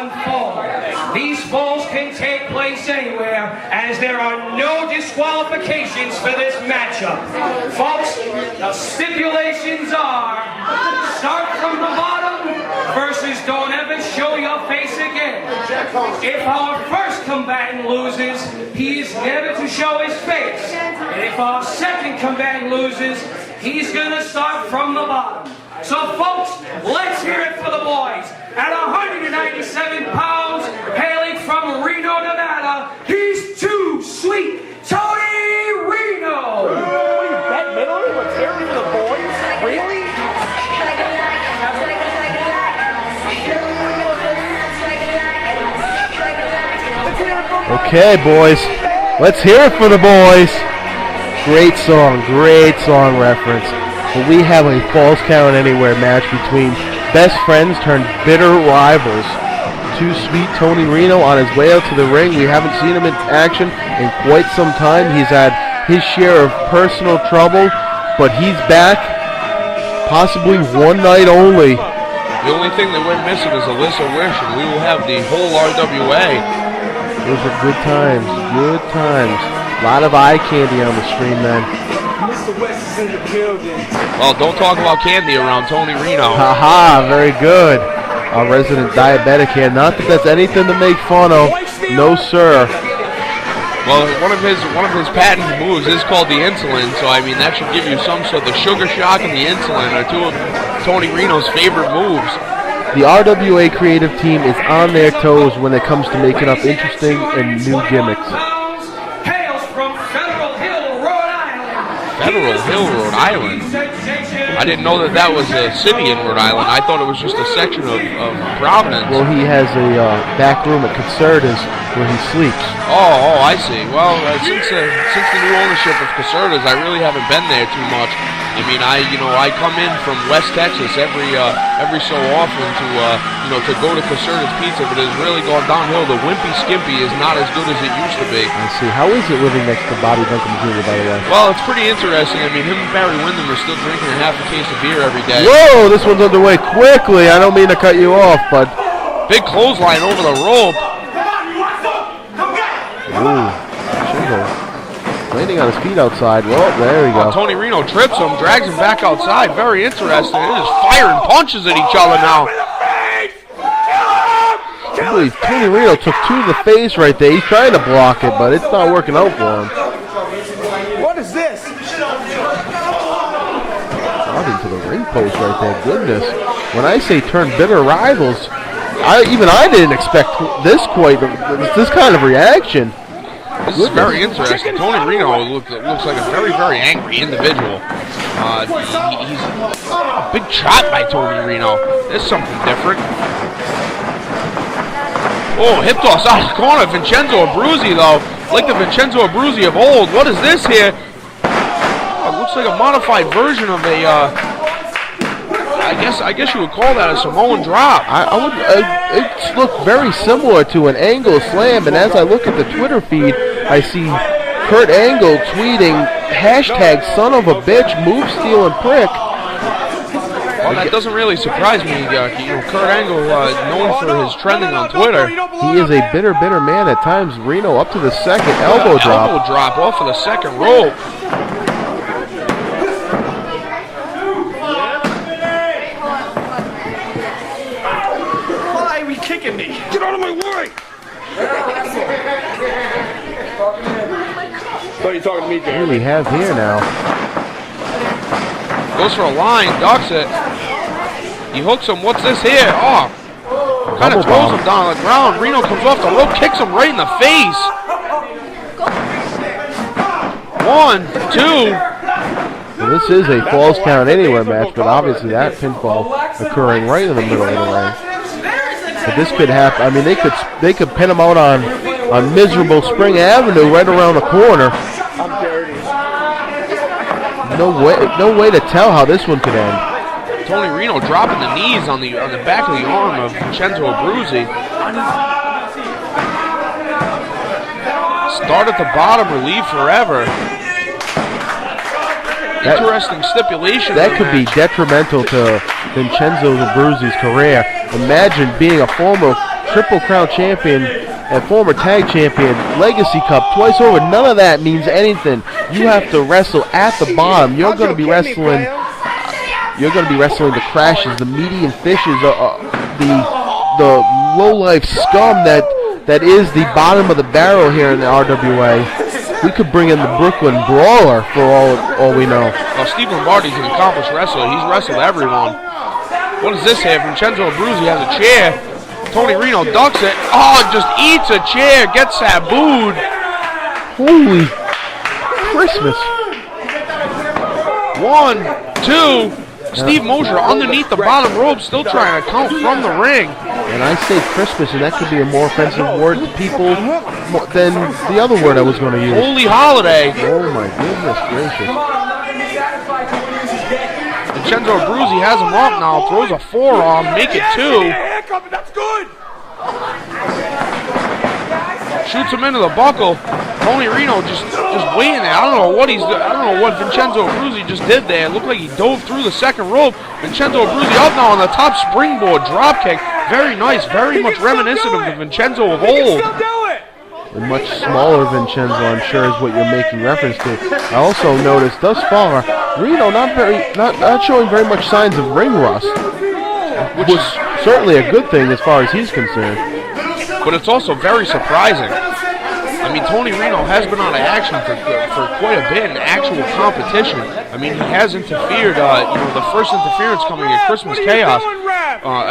one fall. These falls can take place anywhere, as there are no disqualifications for this matchup. Folks, the stipulations are start from the bottom versus don't ever show your face again. If our first combatant loses, he is never to show his face. And if our second combatant loses, he's gonna start from the bottom. So folks, let's hear it for the boys. At 197 pounds, hailing from Reno, Nevada, he's too sweet, Tony Reno! That middle? Let's hear it for the boys? Really? Okay, boys, let's hear it for the boys. Great song reference. But we have a Falls Count Anywhere match between best friends turned bitter rivals. Too Sweet Tony Reno on his way out to the ring. We haven't seen him in action in quite some time. He's had his share of personal trouble, but he's back, possibly one night only. The only thing that we're missing is Alyssa Wish, and we will have the whole RWA. Those are good times, good times. A lot of eye candy on the stream, then. Mr. West is in the building. Well, don't talk about candy around Tony Reno. Haha, very good. Our resident diabetic here. Not that that's anything to make fun of. No, sir. Well, one of his patent moves is called the insulin, so I mean that should give you some sort of the sugar shock and the insulin are two of Tony Reno's favorite moves. The RWA creative team is on their toes when it comes to making up interesting and new gimmicks. Federal Hill, Rhode Island. I didn't know that was a city in Rhode Island. I thought it was just a section of Providence. Well, he has a back room at Caserta's where he sleeps. Oh, I see. Well, since the new ownership of Caserta's, I really haven't been there too much. I mean, I come in from West Texas every so often to go to Caserta's Pizza, but it's really gone downhill. The Wimpy Skimpy is not as good as it used to be. I see. How is it living next to Bobby Duncan Jr., by the way? Well, it's pretty interesting. I mean, him and Barry Windham are still drinking a half a case of beer every day. Whoa, this one's underway quickly. I don't mean to cut you off, but... Big clothesline over the rope. Ooh, Shingo. Landing on his feet outside. Well, there we go. Tony Reno trips him, drags him back outside. Very interesting. It is firing punches at each other now. I believe Tony Reno took two to the face right there. He's trying to block it, but it's not working out for him. What is this? Out into the ring post right there. Goodness. When I say turn bitter rivals, even I didn't expect this kind of reaction. This is very interesting. Tony Reno looks like a very, very angry individual. He's a big chop by Tony Reno. There's something different. Oh, hip toss out of the corner. Vincenzo Abruzzi, though. Like the Vincenzo Abruzzi of old. What is this here? Oh, it looks like a modified version of a... I guess you would call that a Samoan drop. It looked very similar to an Angle slam, and as I look at the Twitter feed, I see Kurt Angle tweeting hashtag son of a bitch, move stealing prick. Well, that doesn't really surprise me. Kurt Angle, known for his trending on Twitter. He is a bitter man at times. Reno up to the second elbow drop. Elbow drop off of the second rope. Kicking me. Get out of my way! So you're talking to me, Jerry? What do we have here now? Goes for a line, ducks it. He hooks him. What's this here? Oh, kind of throws him down on the ground. Reno comes off the rope, kicks him right in the face. 1, 2. Well, this is a Falls Count Anywhere match, but obviously that pinfall occurring right in the middle of the ring. But this could happen. I mean, they could pin him out on miserable Spring Avenue right around the corner. I'm dirty. No way to tell how this one could end. Tony Reno dropping the knees on the back of the arm of Vincenzo Abruzzi. Start at the bottom or leave forever. Interesting stipulation. That could be detrimental to Vincenzo Abruzzi's career. Imagine being a former Triple Crown champion and former tag champion, Legacy Cup twice over. None of that means anything. You have to wrestle at the bottom. You're going to be wrestling. You're going to be wrestling the Crashes, the Median Fishes, the low-life scum that is the bottom of the barrel here in the RWA. We could bring in the Brooklyn Brawler for all we know. Well, Steve Lombardi's an accomplished wrestler. He's wrestled everyone. What is this here? Vincenzo Abruzzi has a chair. Tony Reno ducks it. Oh, just eats a chair. Gets sabooed. Holy Christmas. 1, 2. Steve Mosher underneath the bottom rope, still trying to count from the ring. And I say Christmas, and that could be a more offensive word to people than the other word I was going to use. Holy holiday. Oh my goodness gracious. Vincenzo Abruzzi has him up now, throws a forearm, make it 2. That's good. Shoots him into the buckle. Tony Reno just waiting there. I don't know what Vincenzo Abruzzi just did there. It looked like he dove through the second rope. Vincenzo Abruzzi up now on the top springboard dropkick. Very nice, very much reminiscent of the Vincenzo of old. A much smaller Vincenzo, I'm sure, is what you're making reference to. I also noticed thus far, Reno not showing very much signs of ring rust, which is certainly a good thing as far as he's concerned. But it's also very surprising. I mean, Tony Reno has been out of action for quite a bit in actual competition. I mean, he has interfered, the first interference coming at Christmas Chaos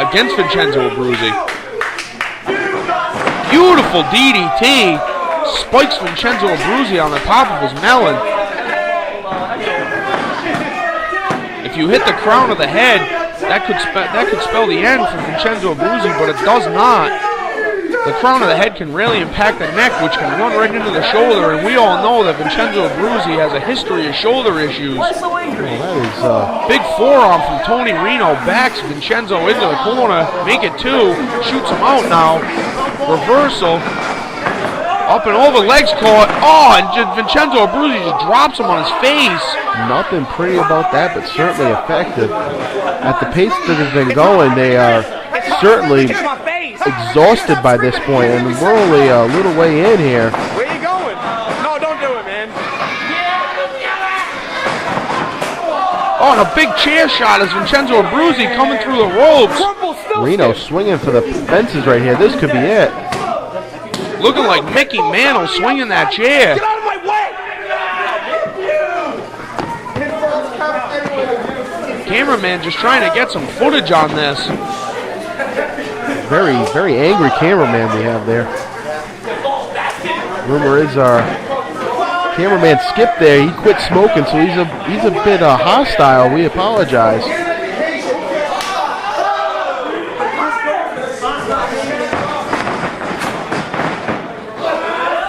against Vincenzo Abruzzi. Beautiful DDT. Spikes Vincenzo Abruzzi on the top of his melon. If you hit the crown of the head, that could spell the end for Vincenzo Abruzzi, but it does not. The crown of the head can really impact the neck, which can run right into the shoulder, and we all know that Vincenzo Abruzzi has a history of shoulder issues. Well, that is big forearm from Tony Reno, backs Vincenzo into the corner, make it 2, shoots him out now. Reversal, up and over, legs caught. Oh, and Vincenzo Abruzzi just drops him on his face. Nothing pretty about that, but certainly effective. At the pace that has been going, they are certainly exhausted by this point, and we're only a little way in here. Where you going? No, don't do it, man. Oh, and a big chair shot as Vincenzo Abruzzi coming through the ropes. Reno swinging for the fences right here. This could be it. Looking like Mickey Mantle swinging that chair. Get out of my way! Cameraman just trying to get some footage on this. Very, very angry cameraman we have there. Rumor is our cameraman skipped there. He quit smoking, so he's a bit hostile. We apologize.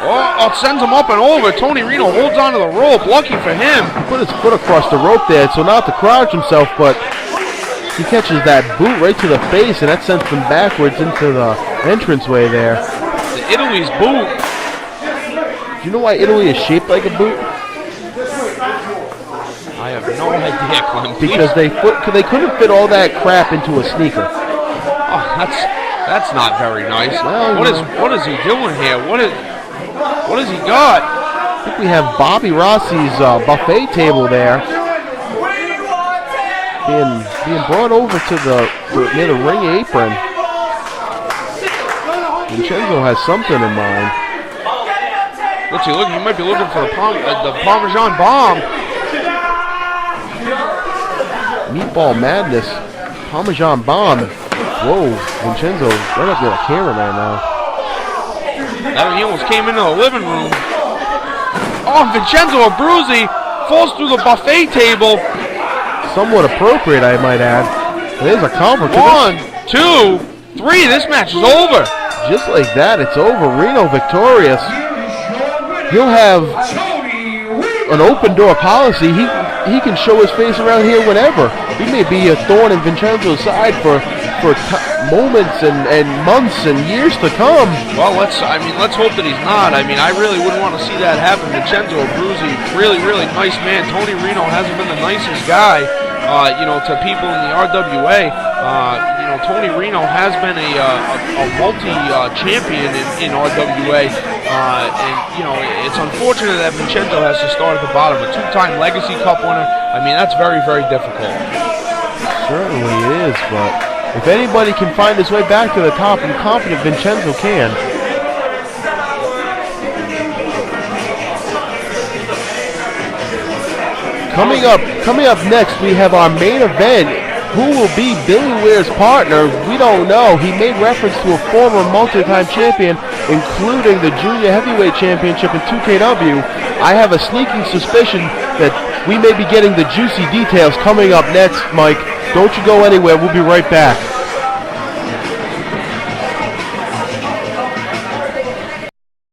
Oh, it sends him up and over. Tony Reno holds onto the rope. Lucky for him. He put his foot across the rope there, so not to crouch himself, but he catches that boot right to the face, and that sends him backwards into the entranceway there. The Italy's boot. Do you know why Italy is shaped like a boot? I have no idea, Clem. Because they couldn't fit all that crap into a sneaker. Oh, that's not very nice. Well, what is he doing here? What has he got? I think we have Bobby Rossi's buffet table there. Being brought over to near the ring apron. Vincenzo has something in mind. What's he looking? He might be looking for the Parmesan bomb. Meatball Madness. Parmesan bomb. Whoa, Vincenzo right up to the cameraman now. That he almost came into the living room. Oh, Vincenzo Abruzzi falls through the buffet table. Somewhat appropriate, I might add. There's a cover. 1, 2, 3. This match is over. Just like that, it's over. Reno victorious. He'll have an open door policy. He can show his face around here whenever. He may be a thorn in Vincenzo's side for moments and months and years to come. Well, let's hope that he's not. I mean, I really wouldn't want to see that happen. Vincenzo Abruzzi, really, really nice man. Tony Reno hasn't been the nicest guy, to people in the RWA. Tony Reno has been a multi-champion in RWA, and it's unfortunate that Vincenzo has to start at the bottom. A two-time Legacy Cup winner. I mean, that's very, very difficult. Certainly is, but if anybody can find his way back to the top, I'm confident Vincenzo can. Coming up next, we have our main event. Who will be Billy Ware's partner? We don't know. He made reference to a former multi-time champion, including the Junior Heavyweight Championship in 2KW. I have a sneaking suspicion that we may be getting the juicy details coming up next, Mike. Don't you go anywhere. We'll be right back.